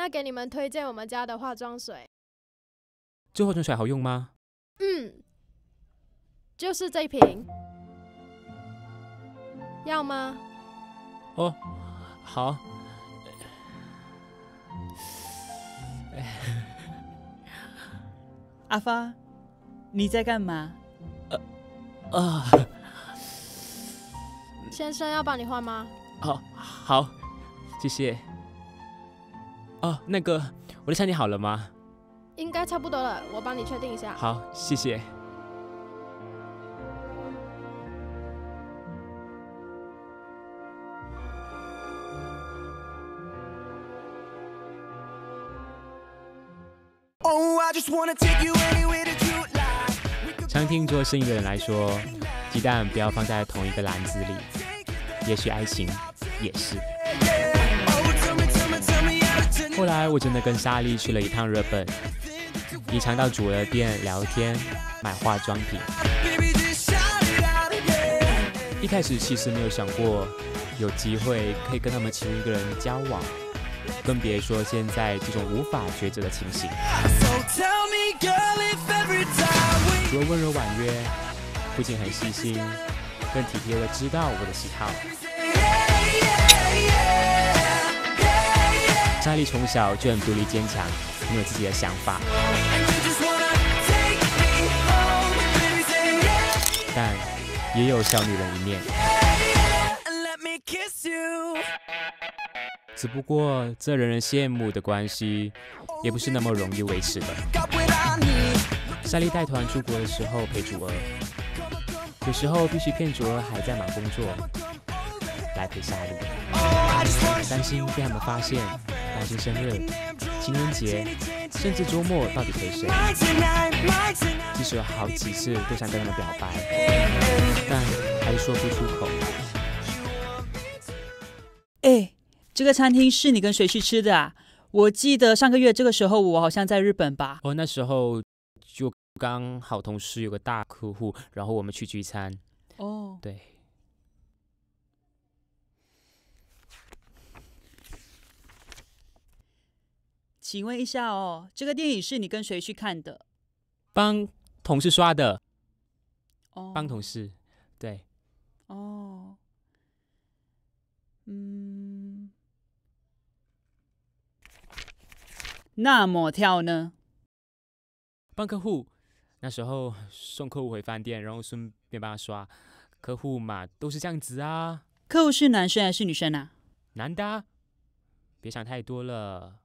那给你们推荐我们家的化妆水。这化妆水好用吗？就是这一瓶，要吗？哦，好。阿发，你在干嘛？先生要帮你换吗？好，谢谢。那个，我的餐点好了吗？应该差不多了，我帮你确定一下。好，谢谢。常听做生意的人来说，鸡蛋不要放在同一个篮子里，也许爱情也是。后来我真的跟莎莉去了一趟日本，以常到主人店聊天，买化妆品。一开始其实没有想过有机会可以跟他们其中一个人交往，更别说现在这种无法抉择的情形。除了温柔婉约，不仅很细心，更体贴的知道我的喜好。莎莉从小就很独立坚强，很有自己的想法，但也有小女人一面。只不过这人人羡慕的关系，也不是那么容易维持的。莎莉带团出国的时候陪主儿，有时候必须骗主儿还在忙工作，来陪莎莉，担心被他们发现，担心生日、情人节，甚至周末到底陪谁。即使有好几次都想跟他们表白，但还是说不出口。这个餐厅是你跟谁去吃的啊？我记得上个月这个时候我好像在日本吧。那时候就刚好同事有个大客户，然后我们去聚餐。对。请问一下这个电影是你跟谁去看的？帮同事刷的。帮同事，对。那么跳呢？帮客户，那时候送客户回饭店，然后顺便帮他刷。客户嘛，都是这样子啊。客户是男生还是女生啊？男的啊，别想太多了。